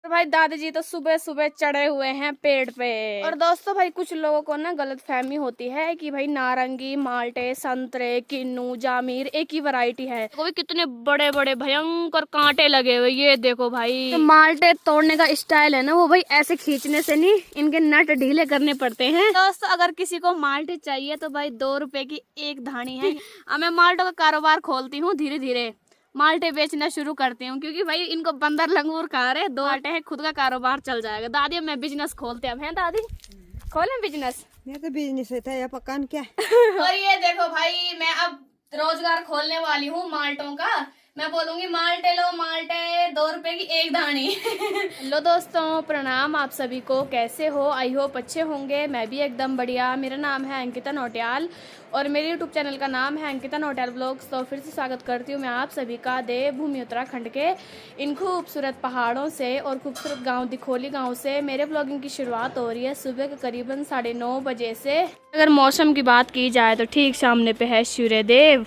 तो भाई दादी जी तो सुबह सुबह चढ़े हुए हैं पेड़ पे। और दोस्तों भाई कुछ लोगों को ना गलत फहमी होती है कि भाई नारंगी, माल्टे, संतरे, किन्नू, जामीर एक ही वैरायटी है। तो भी कितने बड़े बड़े भयंकर कांटे लगे हुए, ये देखो भाई। तो माल्टे तोड़ने का स्टाइल है ना वो भाई ऐसे खींचने से नहीं, इनके नट ढीले करने पड़ते हैं। दोस्तों अगर किसी को माल्टे चाहिए तो भाई 2 रुपए की एक धानी है। अब मैं माल्टों का कारोबार खोलती हूँ, धीरे धीरे माल्टे बेचना शुरू करती हूँ क्योंकि भाई इनको बंदर लंगूर खा रहे, 2 माल्टे हैं, खुद का कारोबार चल जाएगा। दादी मैं बिजनेस खोलते अब हैं दादी, खोलें बिजनेस। मैं तो बिजनेस है या पकान क्या और ये देखो भाई मैं अब रोजगार खोलने वाली हूँ माल्टों का। मैं बोलूंगी माल्टे लो माल्टे, 2 रुपए की एक धानी। हेलो दोस्तों, प्रणाम आप सभी को, कैसे हो? आई होप अच्छे होंगे। मैं भी एकदम बढ़िया। मेरा नाम है अंकिता नौटियाल और मेरे यूट्यूब चैनल का नाम है अंकिता नौटियाल ब्लॉग्स। तो फिर से स्वागत करती हूँ मैं आप सभी का देवभूमि उत्तराखंड के इन खूबसूरत पहाड़ों से और खूबसूरत गांव दिखोली गांव से मेरे ब्लॉगिंग की शुरुआत हो रही है सुबह के करीबन 9:30 बजे से। अगर मौसम की बात की जाए तो ठीक सामने पे है सूर्यदेव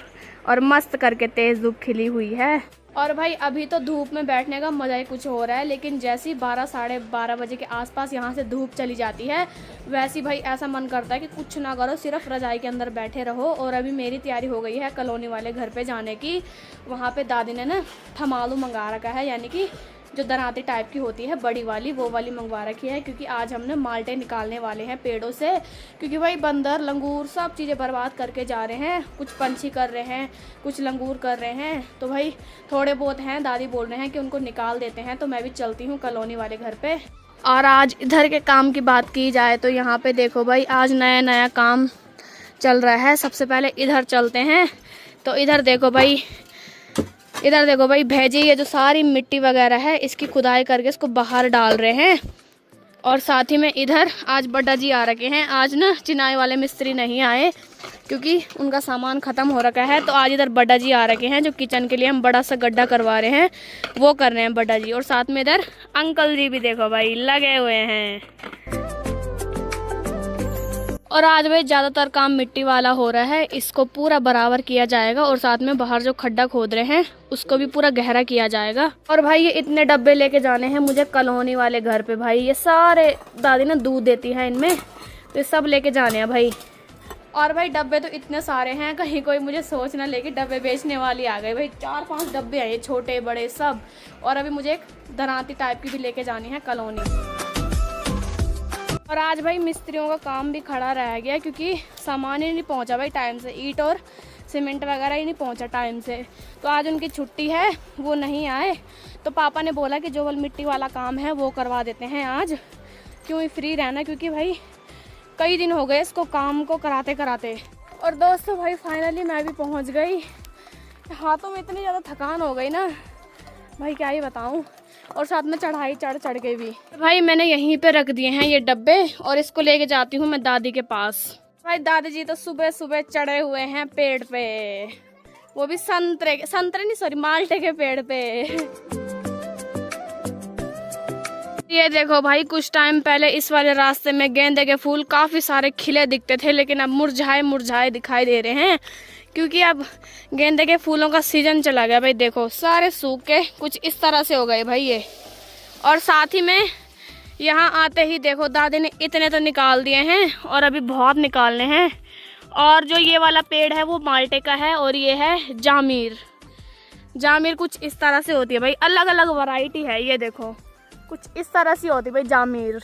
और मस्त करके तेज धूप खिली हुई है। और भाई अभी तो धूप में बैठने का मजा ही कुछ हो रहा है, लेकिन जैसे ही 12 साढ़े 12 बजे के आसपास यहाँ से धूप चली जाती है वैसे ही भाई ऐसा मन करता है कि कुछ ना करो, सिर्फ रजाई के अंदर बैठे रहो। और अभी मेरी तैयारी हो गई है कॉलोनी वाले घर पे जाने की। वहाँ पे दादी ने ना थमालू मंगा रखा है, यानी कि जो दराती टाइप की होती है बड़ी वाली, वो वाली मंगवा रखी है क्योंकि आज हमने माल्टे निकालने वाले हैं पेड़ों से। क्योंकि भाई बंदर लंगूर सब चीज़ें बर्बाद करके जा रहे हैं, कुछ पंछी कर रहे हैं, कुछ लंगूर कर रहे हैं। तो भाई थोड़े बहुत हैं, दादी बोल रहे हैं कि उनको निकाल देते हैं। तो मैं भी चलती हूँ कॉलोनी वाले घर पे। और आज इधर के काम की बात की जाए तो यहाँ पे देखो भाई आज नया नया काम चल रहा है। सबसे पहले इधर चलते हैं। तो इधर देखो भाई, इधर देखो भाई भेजी, ये जो सारी मिट्टी वगैरह है इसकी खुदाई करके इसको बाहर डाल रहे हैं। और साथ ही में इधर आज बड्डा जी आ रखे हैं। आज ना चिनाई वाले मिस्त्री नहीं आए क्योंकि उनका सामान ख़त्म हो रखा है। तो आज इधर बड्डा जी आ रखे हैं, जो किचन के लिए हम बड़ा सा गड्ढा करवा रहे हैं वो कर रहे हैं बड्डा जी। और साथ में इधर अंकल जी भी देखो भाई लगे हुए हैं। और आज भाई ज़्यादातर काम मिट्टी वाला हो रहा है, इसको पूरा बराबर किया जाएगा। और साथ में बाहर जो खड्डा खोद रहे हैं उसको भी पूरा गहरा किया जाएगा। और भाई ये इतने डब्बे लेके जाने हैं मुझे कॉलोनी वाले घर पे। भाई ये सारे दादी ना दूध देती है इनमें, तो ये सब लेके जाने हैं भाई। और भाई डब्बे तो इतने सारे हैं, कहीं कोई मुझे सोच ना ले कि डब्बे बेचने वाली आ गई। भाई 4-5 डब्बे हैं, ये छोटे बड़े सब। और अभी मुझे एक दराती टाइप की भी लेके जानी है कॉलोनी। और आज भाई मिस्त्रियों का काम भी खड़ा रह गया क्योंकि सामान ही नहीं पहुंचा भाई टाइम से, ईंट और सीमेंट वगैरह ही नहीं पहुंचा टाइम से। तो आज उनकी छुट्टी है, वो नहीं आए। तो पापा ने बोला कि जो वाला मिट्टी वाला काम है वो करवा देते हैं आज, क्यों ही फ्री रहना, क्योंकि भाई कई दिन हो गए इसको काम को कराते कराते। और दोस्तों भाई फाइनली मैं भी पहुँच गई। हाथों में इतनी ज़्यादा थकान हो गई ना भाई क्या ही बताऊँ। और साथ में चढ़ाई चढ़ के भी भाई मैंने यहीं पे रख दिए हैं ये डब्बे और इसको लेके जाती हूँ मैं दादी के पास। भाई दादी जी तो सुबह सुबह चढ़े हुए हैं पेड़ पे, वो भी संतरे नहीं सॉरी माल्टे के पेड़ पे। ये देखो भाई कुछ टाइम पहले इस वाले रास्ते में गेंदे के फूल काफी सारे खिले दिखते थे, लेकिन अब मुरझाए मुरझाए दिखाई दे रहे हैं क्योंकि अब गेंदे के फूलों का सीजन चला गया। भाई देखो सारे सूख के कुछ इस तरह से हो गए भाई ये। और साथ ही में यहाँ आते ही देखो दादी ने इतने तो निकाल दिए हैं और अभी बहुत निकालने हैं। और जो ये वाला पेड़ है वो माल्टे का है और ये है जामीर। जामीर कुछ इस तरह से होती है भाई, अलग अलग वैरायटी है। ये देखो कुछ इस तरह से होती है भाई जामीर।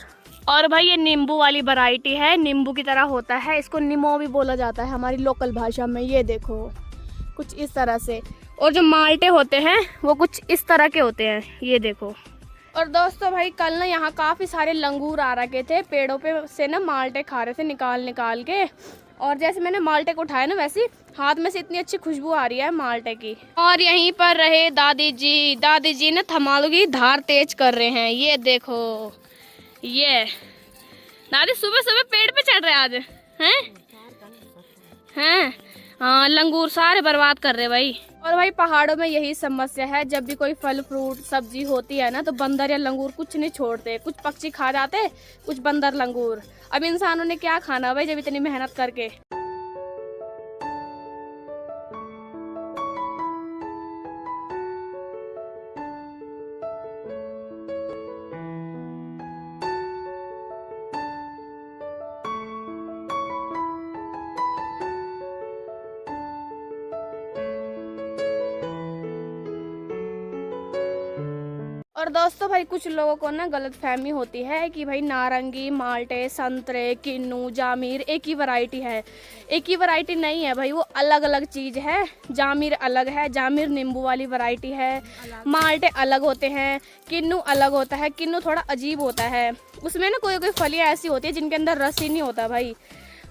और भाई ये नींबू वाली वैरायटी है, नींबू की तरह होता है, इसको नीमो भी बोला जाता है हमारी लोकल भाषा में। ये देखो कुछ इस तरह से। और जो माल्टे होते हैं वो कुछ इस तरह के होते हैं, ये देखो। और दोस्तों भाई कल ना यहाँ काफ़ी सारे लंगूर आ रखे थे, पेड़ों पे से ना माल्टे खा रहे थे निकाल निकाल के। और जैसे मैंने माल्टे को उठाया ना वैसे हाथ में से इतनी अच्छी खुशबू आ रही है माल्टे की। और यहीं पर रहे दादी जी ना थमालू की धार तेज कर रहे हैं। ये देखो ये दादी सुबह सुबह पेड़ पे चढ़ रहे आज हैं। हाँ लंगूर सारे बर्बाद कर रहे भाई। और भाई पहाड़ों में यही समस्या है, जब भी कोई फल फ्रूट सब्जी होती है ना तो बंदर या लंगूर कुछ नहीं छोड़ते। कुछ पक्षी खा जाते, कुछ बंदर लंगूर। अब इंसानों ने क्या खाना भाई जब इतनी मेहनत करके। और दोस्तों भाई कुछ लोगों को ना गलतफहमी होती है कि भाई नारंगी, माल्टे, संतरे, किन्नू, जामीर एक ही वैरायटी है। एक ही वैरायटी नहीं है भाई, वो अलग अलग चीज़ है। जामीर अलग है, जामीर नींबू वाली वैरायटी है। माल्टे अलग होते हैं, किन्नू अलग होता है। किन्नू थोड़ा अजीब होता है, उसमें ना कोई कोई फलियाँ ऐसी होती है जिनके अंदर रस ही नहीं होता भाई।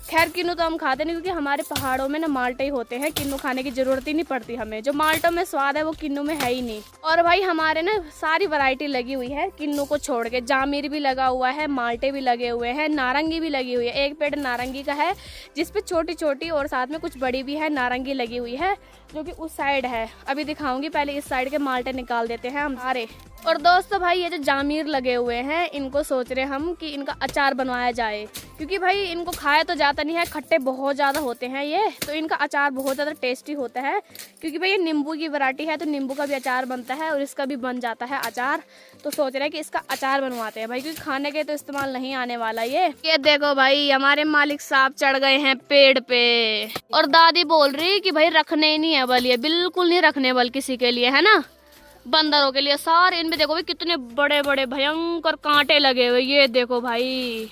खैर किन्नू तो हम खाते नहीं क्योंकि हमारे पहाड़ों में ना माल्टे ही होते हैं, किन्नू खाने की ज़रूरत ही नहीं पड़ती हमें। जो माल्टों में स्वाद है वो किन्नू में है ही नहीं। और भाई हमारे ना सारी वैरायटी लगी हुई है किन्नू को छोड़ के। जामीर भी लगा हुआ है, माल्टे भी लगे हुए हैं, नारंगी भी लगी हुई है। एक पेड़ नारंगी का है जिसपे छोटी छोटी और साथ में कुछ बड़ी भी है नारंगी लगी हुई है, जो कि उस साइड है। अभी दिखाऊंगी, पहले इस साइड के माल्टे निकाल देते हैं हम सारे। और दोस्तों भाई ये जो जामीर लगे हुए हैं इनको सोच रहे हम कि इनका अचार बनवाया जाए, क्योंकि भाई इनको खाया तो जाता नहीं है, खट्टे बहुत ज़्यादा होते हैं ये, तो इनका अचार बहुत ज़्यादा टेस्टी होता है। क्योंकि भाई ये नींबू की वैरायटी है तो नींबू का भी अचार बनता है और इसका भी बन जाता है अचार। तो सोच रहे हैं कि इसका अचार बनवाते हैं भाई, क्योंकि खाने के तो इस्तेमाल नहीं आने वाला ये देखो भाई हमारे मालिक साहब चढ़ गए हैं पेड़ पे। और दादी बोल रही कि भाई रखने ही नहीं है बल, ये बिल्कुल नहीं रखने बल किसी के लिए, है ना, बंदरों के लिए सारे। इनमें देखो भाई कितने बड़े बड़े भयंकर कांटे लगे हुए, ये देखो भाई।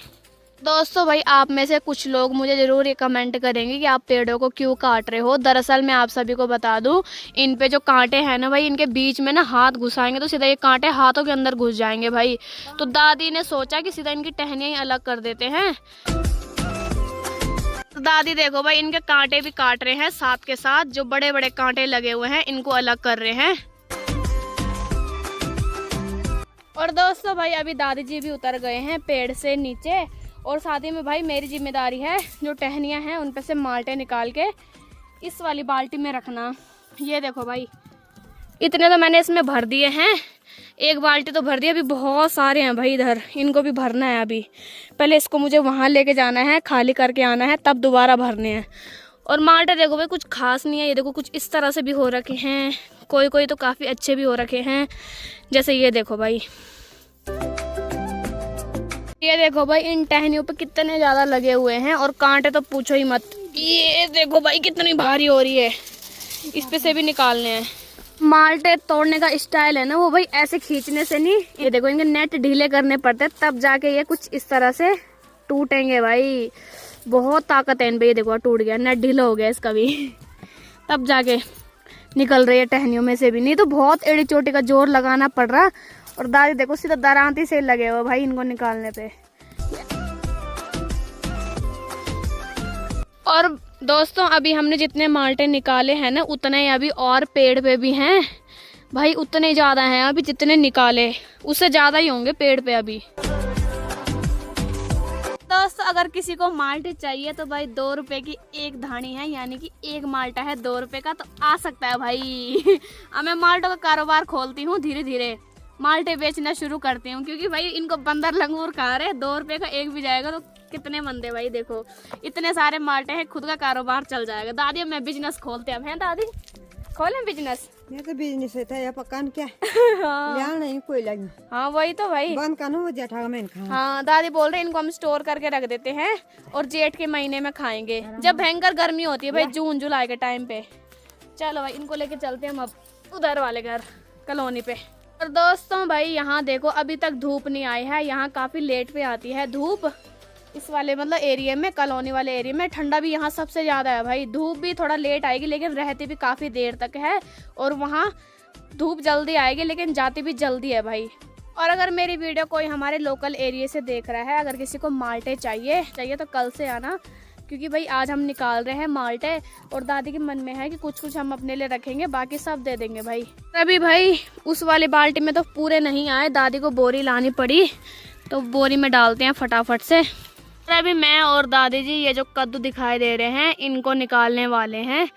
दोस्तों भाई आप में से कुछ लोग मुझे ज़रूर ये कमेंट करेंगे कि आप पेड़ों को क्यों काट रहे हो। दरअसल मैं आप सभी को बता दूं, इन पे जो कांटे हैं ना भाई, इनके बीच में ना हाथ घुसाएंगे तो सीधा ये कांटे हाथों के अंदर घुस जाएंगे भाई। तो दादी ने सोचा कि सीधा इनकी टहनियाँ ही अलग कर देते हैं। तो दादी देखो भाई इनके कांटे भी काट रहे हैं, साथ के साथ जो बड़े बड़े कांटे लगे हुए हैं इनको अलग कर रहे हैं। और दोस्तों भाई अभी दादी जी भी उतर गए हैं पेड़ से नीचे, और साथ ही में भाई मेरी जिम्मेदारी है जो टहनियाँ हैं उन पे से माल्टे निकाल के इस वाली बाल्टी में रखना। ये देखो भाई इतने तो मैंने इसमें भर दिए हैं, एक बाल्टी तो भर दी, अभी बहुत सारे हैं भाई इधर, इनको भी भरना है। अभी पहले इसको मुझे वहाँ लेके जाना है, खाली करके आना है, तब दोबारा भरने हैं। और माल्टे देखो भाई कुछ खास नहीं है, ये देखो कुछ इस तरह से भी हो रखे हैं, कोई कोई तो काफ़ी अच्छे भी हो रखे हैं, जैसे ये देखो भाई। ये देखो भाई इन टहनियों पे कितने ज़्यादा लगे हुए हैं, और कांटे तो पूछो ही मत। ये देखो भाई कितनी भारी हो रही है, इस पे से भी निकालने हैं। माल्टे तोड़ने का स्टाइल है ना वो भाई ऐसे खींचने से नहीं, ये देखो इनके नेट ढीले करने पड़ते हैं तब जाके ये कुछ इस तरह से टूटेंगे भाई। बहुत ताकत है इन पे, ये देखो टूट गया, नेट ढीला हो गया इसका भी तब जाके निकल रही है टहनियों में से भी, नहीं तो बहुत एड़ी चोटी का जोर लगाना पड़ रहा। और दादी देखो सीधा दरांती से लगे हुए भाई इनको निकालने पे। और दोस्तों अभी हमने जितने माल्टे निकाले हैं ना उतने अभी और पेड़ पे भी हैं भाई, उतने ज़्यादा हैं अभी जितने निकाले, उससे ज़्यादा ही होंगे पेड़ पे अभी। दोस्तों अगर किसी को माल्टे चाहिए तो भाई 2 रुपए की एक धानी है, यानी कि एक माल्टा है 2 रुपए का, तो आ सकता है भाई। अब मैं माल्टों का कारोबार खोलती हूँ, धीरे धीरे माल्टे बेचना शुरू करती हूँ, क्योंकि भाई इनको बंदर लंगूर खा रहे। 2 रुपए का एक भी जाएगा तो कितने मंदे भाई, देखो इतने सारे माल्टे हैं, खुद का कारोबार चल जाएगा। दादी अब मैं बिजनेस खोलते हैं, हैं दादी, खोलें बिजनेस? ये तो बिजनेस है या पकान क्या हाँ। नहीं कोई लगी। हाँ वही तो भाई, बंद कानू जेठा में खा। हाँ दादी बोल रहे इनको हम स्टोर करके रख देते हैं और जेठ के महीने में खाएंगे, जब भयंकर गर्मी होती है भाई, जून जुलाई के टाइम पे। चलो भाई इनको लेके चलते हैं हम अब उधर वाले घर कॉलोनी पे। और दोस्तों भाई यहाँ देखो अभी तक धूप नहीं आई है, यहाँ काफ़ी लेट पे आती है धूप इस वाले मतलब एरिया में, कॉलोनी वाले एरिया में। ठंडा भी यहाँ सबसे ज़्यादा है भाई, धूप भी थोड़ा लेट आएगी लेकिन रहती भी काफ़ी देर तक है, और वहाँ धूप जल्दी आएगी लेकिन जाती भी जल्दी है भाई। और अगर मेरी वीडियो कोई हमारे लोकल एरिया से देख रहा है, अगर किसी को माल्टे चाहिए तो कल से आना, क्योंकि भाई आज हम निकाल रहे हैं माल्टे, और दादी के मन में है कि कुछ कुछ हम अपने लिए रखेंगे, बाकी सब दे देंगे भाई। अभी भाई उस वाली बाल्टी में तो पूरे नहीं आए, दादी को बोरी लानी पड़ी, तो बोरी में डालते हैं फटाफट से। अभी मैं और दादी जी ये जो कद्दू दिखाई दे रहे हैं इनको निकालने वाले हैं।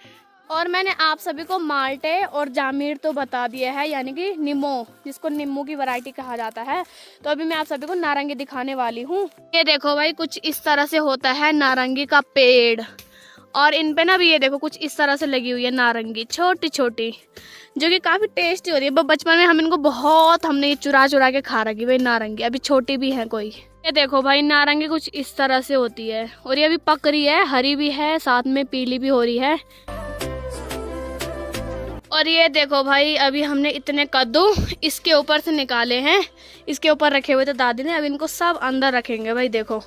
और मैंने आप सभी को माल्टे और जामीर तो बता दिया है, यानी कि नींबू, जिसको नींबू की वैरायटी कहा जाता है। तो अभी मैं आप सभी को नारंगी दिखाने वाली हूँ। ये देखो भाई कुछ इस तरह से होता है नारंगी का पेड़, और इन पे ना भी ये देखो कुछ इस तरह से लगी हुई है नारंगी छोटी छोटी, जो कि काफ़ी टेस्टी हो रही है। बचपन में हम इनको बहुत हमने ये चुरा चुरा के खा रखी भाई नारंगी, अभी छोटी भी है कोई। ये देखो भाई नारंगी कुछ इस तरह से होती है, और ये अभी पक रही है, हरी भी है साथ में पीली भी हो रही है। और ये देखो भाई, अभी हमने इतने कद्दू इसके ऊपर से निकाले हैं, इसके ऊपर रखे हुए थे दादी ने। अब इनको सब अंदर रखेंगे भाई। देखो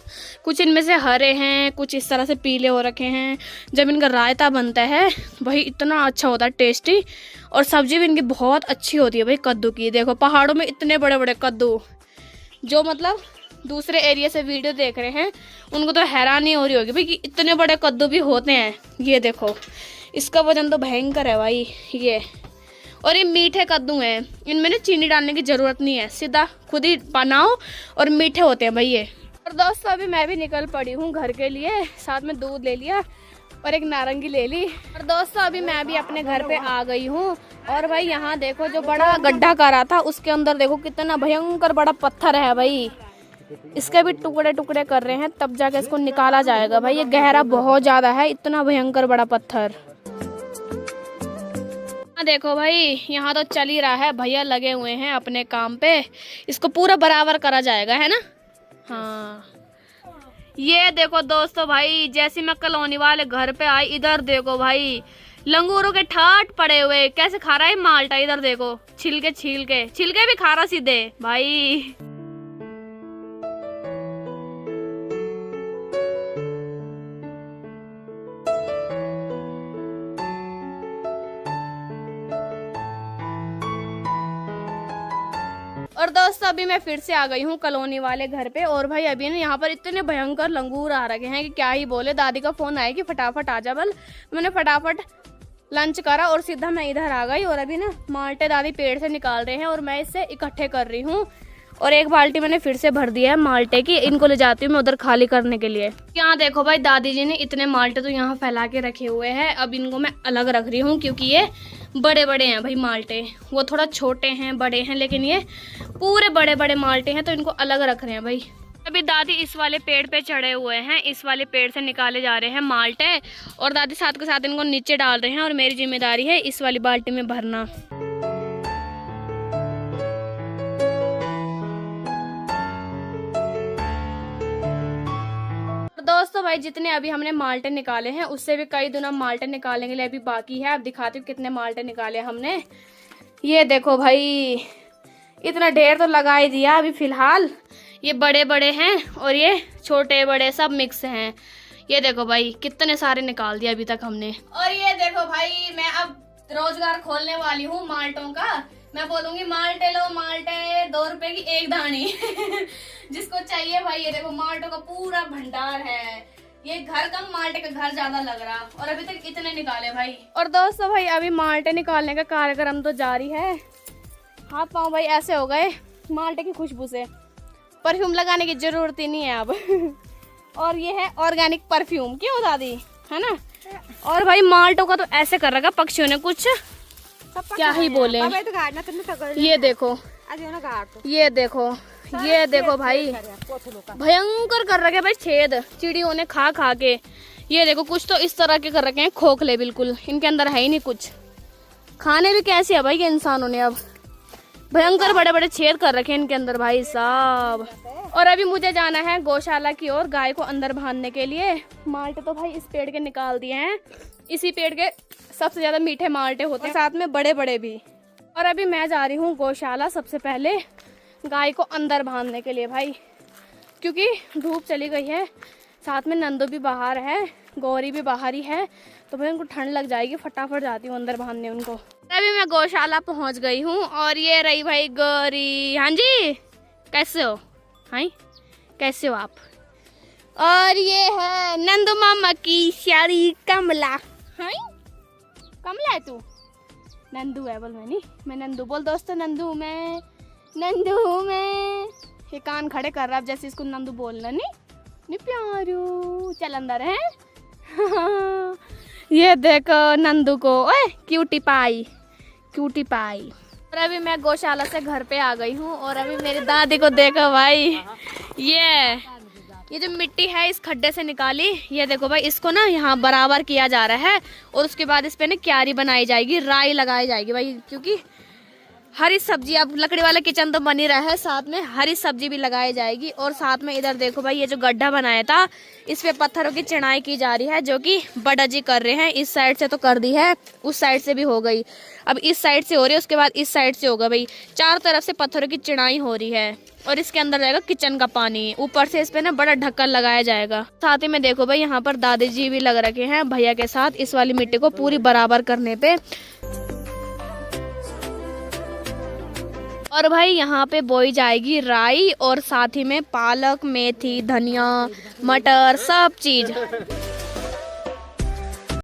कुछ इनमें से हरे हैं, कुछ इस तरह से पीले हो रखे हैं। जब इनका रायता बनता है भाई इतना अच्छा होता है, टेस्टी, और सब्जी भी इनकी बहुत अच्छी होती है भाई कद्दू की। देखो पहाड़ों में इतने बड़े बड़े कद्दू, जो मतलब दूसरे एरिया से वीडियो देख रहे हैं उनको तो हैरानी हो रही होगी भाई कि इतने बड़े कद्दू भी होते हैं। ये देखो इसका वजन तो भयंकर है भाई ये। और ये मीठे कद्दू हैं, इनमें ना चीनी डालने की ज़रूरत नहीं है, सीधा खुद ही बनाओ और मीठे होते हैं भाई ये। और दोस्तों अभी मैं भी निकल पड़ी हूँ घर के लिए, साथ में दूध ले लिया और एक नारंगी ले ली। और दोस्तों अभी मैं भी अपने घर पे आ गई हूँ। और भाई यहाँ देखो जो बड़ा गड्ढा करा था उसके अंदर देखो कितना भयंकर बड़ा पत्थर है भाई। इसके भी टुकड़े टुकड़े कर रहे हैं, तब जाके इसको निकाला जाएगा भाई। ये गहरा बहुत ज़्यादा है, इतना भयंकर बड़ा पत्थर। देखो भाई यहाँ तो चल ही रहा है, भैया लगे हुए हैं अपने काम पे, इसको पूरा बराबर करा जाएगा, है ना। हाँ ये देखो दोस्तों भाई, जैसे मैं कॉलोनी वाले घर पे आई, इधर देखो भाई लंगूरों के ठाट पड़े हुए, कैसे खा रहा है माल्टा। इधर देखो छिलके छिलके छिलके भी खा रहा सीधे भाई। और दोस्तों अभी मैं फिर से आ गई हूँ कॉलोनी वाले घर पे। और भाई अभी ना यहाँ पर इतने भयंकर लंगूर आ रखे हैं कि क्या ही बोले। दादी का फोन आया कि फटाफट आ जा बल। मैंने फटाफट लंच करा और सीधा मैं इधर आ गई। और अभी ना माल्टे दादी पेड़ से निकाल रहे हैं और मैं इससे इकट्ठे कर रही हूँ। और एक बाल्टी मैंने फिर से भर दिया है माल्टे की, इनको ले जाती हूँ मैं उधर खाली करने के लिए। यहाँ देखो भाई दादी जी ने इतने माल्टे तो यहाँ फैला के रखे हुए हैं। अब इनको मैं अलग रख रही हूँ क्योंकि ये बड़े बड़े हैं भाई माल्टे, वो थोड़ा छोटे हैं बड़े हैं, लेकिन ये पूरे बड़े बड़े माल्टे हैं तो इनको अलग रख रहे हैं भाई। अभी दादी इस वाले पेड़ पे चढ़े हुए हैं, इस वाले पेड़ से निकाले जा रहे हैं माल्टे। और दादी साथ के साथ इनको नीचे डाल रहे हैं और मेरी जिम्मेदारी है इस वाली बाल्टी में भरना। दोस्तों भाई जितने अभी हमने माल्टे निकाले हैं उससे भी कई गुना माल्टे निकालने के लिए अभी बाकी है। अब दिखाती हूँ कितने माल्टे निकाले हमने। ये देखो भाई इतना ढेर तो लगा ही दिया अभी फिलहाल। ये बड़े बड़े हैं और ये छोटे बड़े सब मिक्स हैं। ये देखो भाई कितने सारे निकाल दिया अभी तक हमने। और ये देखो भाई मैं अब रोजगार खोलने वाली हूँ माल्टों का। मैं बोलूंगी माल्टे लो माल्टे, 2 रुपए की एक दानी। जिसको चाहिए भाई। ये देखो माल्टों का पूरा भंडार है, ये घर कम माल्टे का घर ज्यादा लग रहा। और अभी तक इतने निकाले भाई। और दोस्तों भाई अभी माल्टे निकालने का कार्यक्रम तो जारी है। हाथ पाँव भाई ऐसे हो गए माल्टे की खुशबू से, परफ्यूम लगाने की जरूरत ही नहीं है अब। और ये है ऑर्गेनिक परफ्यूम, क्यों दादी, है ना। और भाई माल्टों का तो ऐसे कर रखा पक्षियों ने, कुछ क्या ही बोले। ये देखो ये देखो ये देखो भाई भयंकर कर रखे भाई छेद चिड़ियों ने खा खा के। ये देखो कुछ तो इस तरह के कर रखे हैं खोखले, बिल्कुल इनके अंदर है ही नहीं कुछ। खाने भी कैसे है भाई ये इंसानों ने, अब भयंकर बड़े बड़े छेद कर रखे हैं इनके अंदर भाई साहब। और अभी मुझे जाना है गौशाला की ओर गाय को अंदर बांधने के लिए। माल्टे तो भाई इस पेड़ के निकाल दिए हैं, इसी पेड़ के सबसे ज्यादा मीठे माल्टे होते हैं, साथ में बड़े बड़े भी। और अभी मैं जा रही हूँ गौशाला सबसे पहले गाय को अंदर बांधने के लिए भाई, क्योंकि धूप चली गई है। साथ में नंदू भी बाहर है, गौरी भी बाहर ही है, तो भाई उनको ठंड लग जाएगी। फटाफट जाती हूँ अंदर बांधने उनको। अभी मैं गौशाला पहुँच गई हूँ और ये रही भाई गौरी। हाँ जी कैसे हो, हाँ कैसे हो आप। और ये है नंदू मामा की श्यारी कमला। हाँ कमला है तू, नंदू है बोल। मैं नंदू बोल दोस्तों, नंदू मैं ये कान खड़े कर रहा है जैसे इसको नंदू बोलना नहीं प्यारू। चल अंदर है। ये देखो नंदू को, ओए क्यूटी पाई। और अभी मैं गौशाला से घर पे आ गई हूँ और अभी मेरी दादी को देखो भाई। ये जो मिट्टी है इस खड्डे से निकाली, ये देखो भाई इसको ना यहाँ बराबर किया जा रहा है और उसके बाद इस पे ना क्यारी बनाई जाएगी, राई लगाई जाएगी भाई, क्योंकि हरी सब्जी, अब लकड़ी वाला किचन तो बन ही रहा है, साथ में हरी सब्जी भी लगाई जाएगी। और साथ में इधर देखो भाई, ये जो गड्ढा बनाया था इस पे पत्थरों की चिनाई की जा रही है, जो कि बड़ा जी कर रहे हैं। इस साइड से तो कर दी है, उस साइड से भी हो गई, अब इस साइड से हो रही है, उसके बाद इस साइड से होगा भाई। चारों तरफ से पत्थरों की चिनाई हो रही है और इसके अंदर जाएगा किचन का पानी। ऊपर से इस पे ना बड़ा ढक्कन लगाया जाएगा। साथ ही में देखो भाई, यहाँ पर दादी जी भी लग रखे हैं भैया के साथ इस वाली मिट्टी को पूरी बराबर करने पे। और भाई यहाँ पे बोई जाएगी राई और साथ ही में पालक, मेथी, धनिया, मटर, सब चीज।